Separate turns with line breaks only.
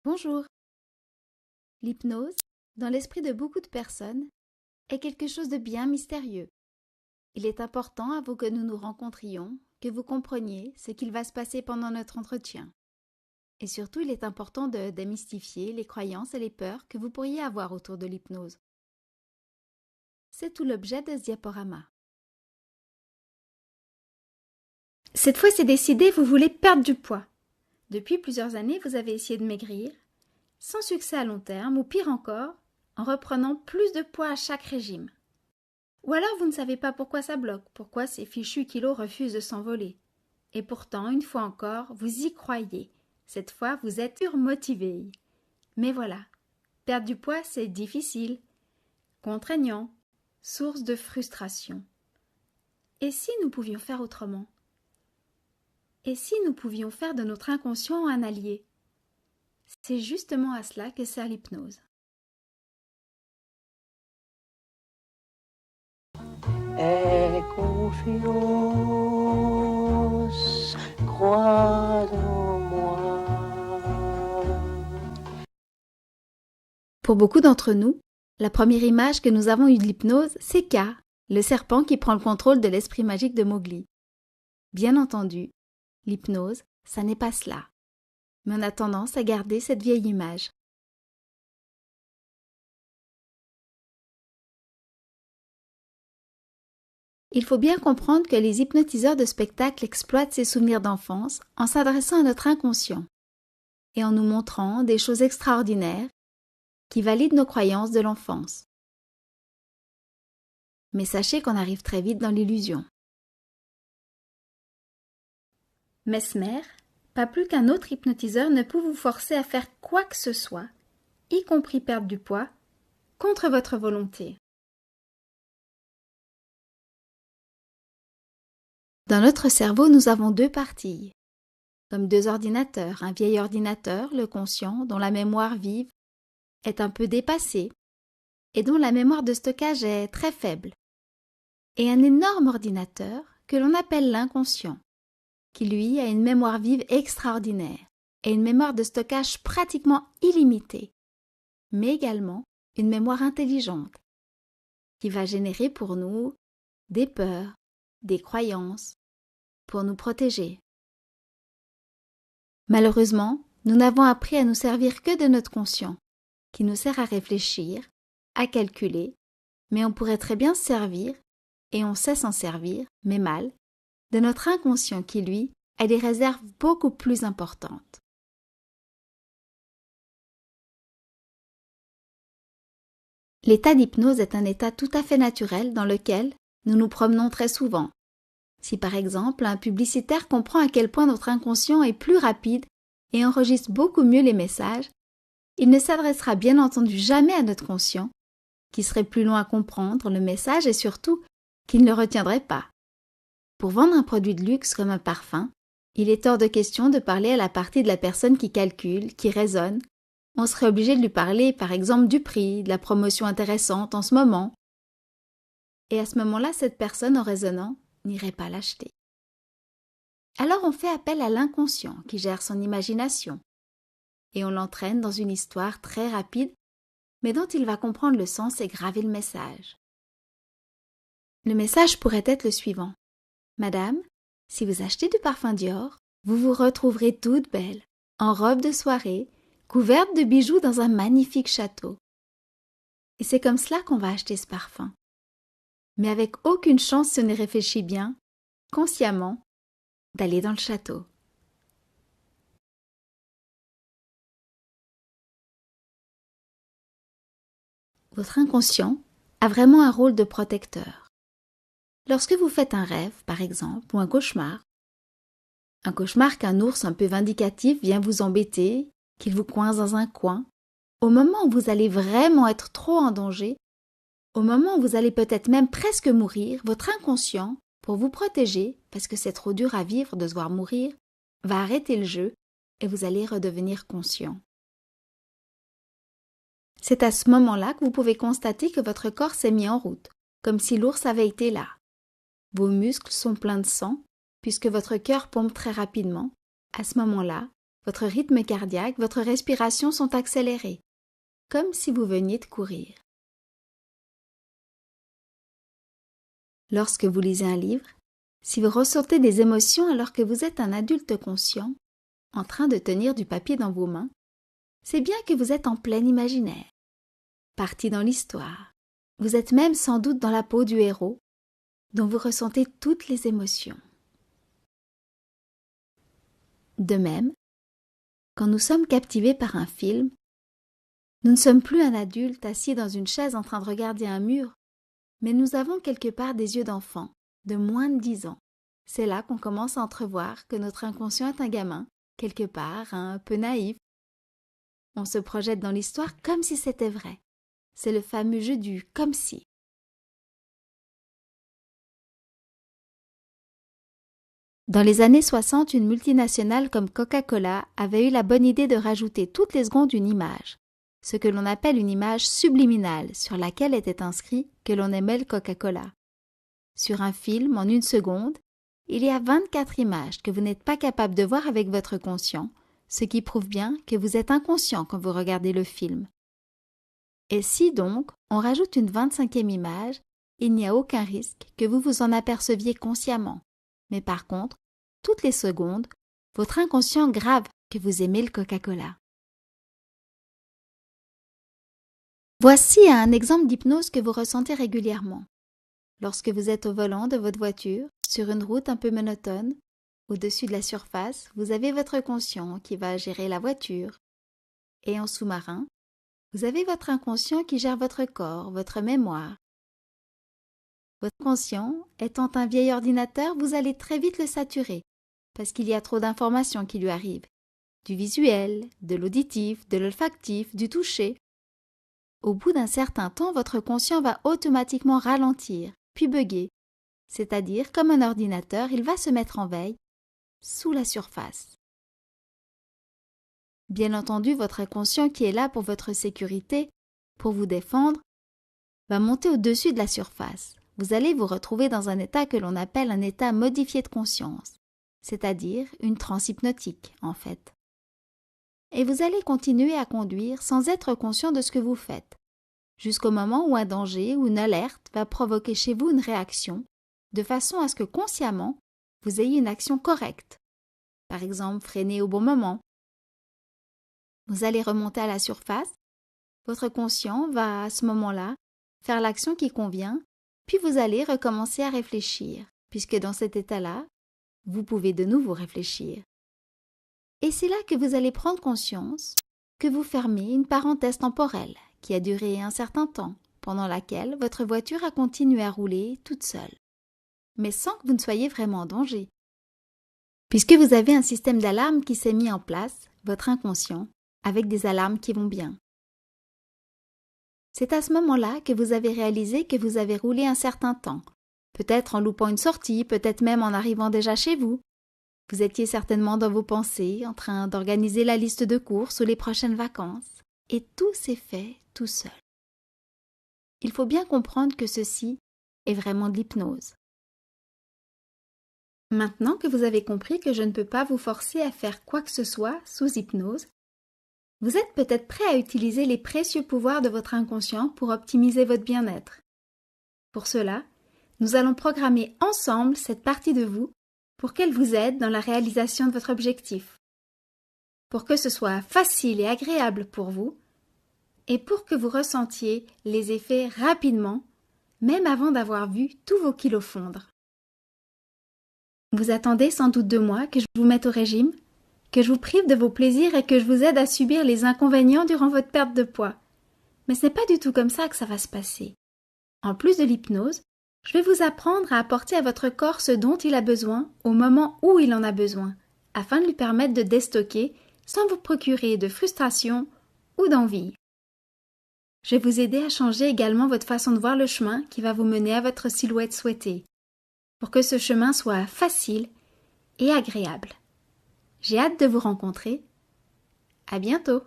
Bonjour. L'hypnose, dans l'esprit de beaucoup de personnes, est quelque chose de bien mystérieux. Il est important, avant que nous nous rencontrions, que vous compreniez ce qu'il va se passer pendant notre entretien. Et surtout, il est important de démystifier les croyances et les peurs que vous pourriez avoir autour de l'hypnose. C'est tout l'objet de ce diaporama. Cette fois, c'est décidé, vous voulez perdre du poids. Depuis plusieurs années, vous avez essayé de maigrir, sans succès à long terme, ou pire encore, en reprenant plus de poids à chaque régime. Ou alors vous ne savez pas pourquoi ça bloque, pourquoi ces fichus kilos refusent de s'envoler. Et pourtant, une fois encore, vous y croyez. Cette fois, vous êtes surmotivé. Mais voilà, perdre du poids, c'est difficile, contraignant, source de frustration. Et si nous pouvions faire autrement? Et si nous pouvions faire de notre inconscient un allié? C'est justement à cela que sert l'hypnose.
Aie confiance, crois en moi.
Pour beaucoup d'entre nous, la première image que nous avons eue de l'hypnose, c'est K, le serpent qui prend le contrôle de l'esprit magique de Mowgli. Bien entendu, l'hypnose, ça n'est pas cela. Mais on a tendance à garder cette vieille image. Il faut bien comprendre que les hypnotiseurs de spectacle exploitent ces souvenirs d'enfance en s'adressant à notre inconscient et en nous montrant des choses extraordinaires qui valident nos croyances de l'enfance. Mais sachez qu'on arrive très vite dans l'illusion. Mesmer, pas plus qu'un autre hypnotiseur, ne peut vous forcer à faire quoi que ce soit, y compris perdre du poids, contre votre volonté. Dans notre cerveau, nous avons deux parties, comme deux ordinateurs, un vieil ordinateur, le conscient, dont la mémoire vive est un peu dépassée et dont la mémoire de stockage est très faible, et un énorme ordinateur que l'on appelle l'inconscient, qui lui a une mémoire vive extraordinaire et une mémoire de stockage pratiquement illimitée, mais également une mémoire intelligente, qui va générer pour nous des peurs, des croyances, pour nous protéger. Malheureusement, nous n'avons appris à nous servir que de notre conscient, qui nous sert à réfléchir, à calculer, mais on pourrait très bien se servir, et on sait s'en servir, mais mal, de notre inconscient qui, lui, a des réserves beaucoup plus importantes. L'état d'hypnose est un état tout à fait naturel dans lequel nous nous promenons très souvent. Si par exemple un publicitaire comprend à quel point notre inconscient est plus rapide et enregistre beaucoup mieux les messages, il ne s'adressera bien entendu jamais à notre conscient, qui serait plus loin à comprendre le message et surtout qui ne le retiendrait pas. Pour vendre un produit de luxe comme un parfum, il est hors de question de parler à la partie de la personne qui calcule, qui raisonne. On serait obligé de lui parler par exemple du prix, de la promotion intéressante en ce moment. Et à ce moment-là, cette personne en raisonnant n'irait pas l'acheter. Alors on fait appel à l'inconscient qui gère son imagination et on l'entraîne dans une histoire très rapide mais dont il va comprendre le sens et graver le message. Le message pourrait être le suivant. Madame, si vous achetez du parfum Dior, vous vous retrouverez toute belle, en robe de soirée, couverte de bijoux dans un magnifique château. Et c'est comme cela qu'on va acheter ce parfum. Mais avec aucune chance, si on y réfléchit bien, consciemment, d'aller dans le château. Votre inconscient a vraiment un rôle de protecteur. Lorsque vous faites un rêve, par exemple, ou un cauchemar qu'un ours un peu vindicatif vient vous embêter, qu'il vous coince dans un coin, au moment où vous allez vraiment être trop en danger, au moment où vous allez peut-être même presque mourir, votre inconscient, pour vous protéger, parce que c'est trop dur à vivre de se voir mourir, va arrêter le jeu et vous allez redevenir conscient. C'est à ce moment-là que vous pouvez constater que votre corps s'est mis en route, comme si l'ours avait été là. Vos muscles sont pleins de sang, puisque votre cœur pompe très rapidement. À ce moment-là, Votre rythme cardiaque, votre respiration sont accélérés, comme si vous veniez de courir. Lorsque vous lisez un livre, si vous ressentez des émotions alors que vous êtes un adulte conscient, en train de tenir du papier dans vos mains, c'est bien que vous êtes en plein imaginaire, parti dans l'histoire. Vous êtes même sans doute dans la peau du héros, dont vous ressentez toutes les émotions. De même, quand nous sommes captivés par un film, nous ne sommes plus un adulte assis dans une chaise en train de regarder un mur, mais nous avons quelque part des yeux d'enfant, de moins de 10 ans. C'est là qu'on commence à entrevoir que notre inconscient est un gamin, quelque part un peu naïf. On se projette dans l'histoire comme si c'était vrai. C'est le fameux jeu du « comme si ». Dans les années 60, une multinationale comme Coca-Cola avait eu la bonne idée de rajouter toutes les secondes une image, ce que l'on appelle une image subliminale sur laquelle était inscrit que l'on aimait le Coca-Cola. Sur un film, en 1 seconde, il y a 24 images que vous n'êtes pas capable de voir avec votre conscient, ce qui prouve bien que vous êtes inconscient quand vous regardez le film. Et si donc, on rajoute une 25e image, il n'y a aucun risque que vous vous en aperceviez consciemment. Mais par contre, toutes les secondes, votre inconscient grave que vous aimez le Coca-Cola. Voici un exemple d'hypnose que vous ressentez régulièrement. Lorsque vous êtes au volant de votre voiture, sur une route un peu monotone, au-dessus de la surface, vous avez votre conscient qui va gérer la voiture. Et en sous-marin, vous avez votre inconscient qui gère votre corps, votre mémoire. Votre conscient, étant un vieil ordinateur, vous allez très vite le saturer, parce qu'il y a trop d'informations qui lui arrivent. Du visuel, de l'auditif, de l'olfactif, du toucher. Au bout d'un certain temps, votre conscient va automatiquement ralentir, puis bugger. C'est-à-dire, comme un ordinateur, il va se mettre en veille, sous la surface. Bien entendu, votre inconscient qui est là pour votre sécurité, pour vous défendre, va monter au-dessus de la surface. Vous allez vous retrouver dans un état que l'on appelle un état modifié de conscience, c'est-à-dire une transe hypnotique, en fait. Et vous allez continuer à conduire sans être conscient de ce que vous faites, jusqu'au moment où un danger ou une alerte va provoquer chez vous une réaction, de façon à ce que consciemment, vous ayez une action correcte. Par exemple, freiner au bon moment. Vous allez remonter à la surface, votre conscient va à ce moment-là faire l'action qui convient, puis vous allez recommencer à réfléchir, puisque dans cet état-là, vous pouvez de nouveau réfléchir. Et c'est là que vous allez prendre conscience que vous fermez une parenthèse temporelle qui a duré un certain temps, pendant laquelle votre voiture a continué à rouler toute seule, mais sans que vous ne soyez vraiment en danger. Puisque vous avez un système d'alarme qui s'est mis en place, votre inconscient, avec des alarmes qui vont bien. C'est à ce moment-là que vous avez réalisé que vous avez roulé un certain temps, peut-être en loupant une sortie, peut-être même en arrivant déjà chez vous. Vous étiez certainement dans vos pensées, en train d'organiser la liste de courses ou les prochaines vacances, et tout s'est fait tout seul. Il faut bien comprendre que ceci est vraiment de l'hypnose. Maintenant que vous avez compris que je ne peux pas vous forcer à faire quoi que ce soit sous hypnose, vous êtes peut-être prêt à utiliser les précieux pouvoirs de votre inconscient pour optimiser votre bien-être. Pour cela, nous allons programmer ensemble cette partie de vous pour qu'elle vous aide dans la réalisation de votre objectif. Pour que ce soit facile et agréable pour vous, et pour que vous ressentiez les effets rapidement, même avant d'avoir vu tous vos kilos fondre. Vous attendez sans doute de moi que je vous mette au régime, que je vous prive de vos plaisirs et que je vous aide à subir les inconvénients durant votre perte de poids. Mais ce n'est pas du tout comme ça que ça va se passer. En plus de l'hypnose, je vais vous apprendre à apporter à votre corps ce dont il a besoin au moment où il en a besoin, afin de lui permettre de déstocker sans vous procurer de frustration ou d'envie. Je vais vous aider à changer également votre façon de voir le chemin qui va vous mener à votre silhouette souhaitée, pour que ce chemin soit facile et agréable. J'ai hâte de vous rencontrer. À bientôt!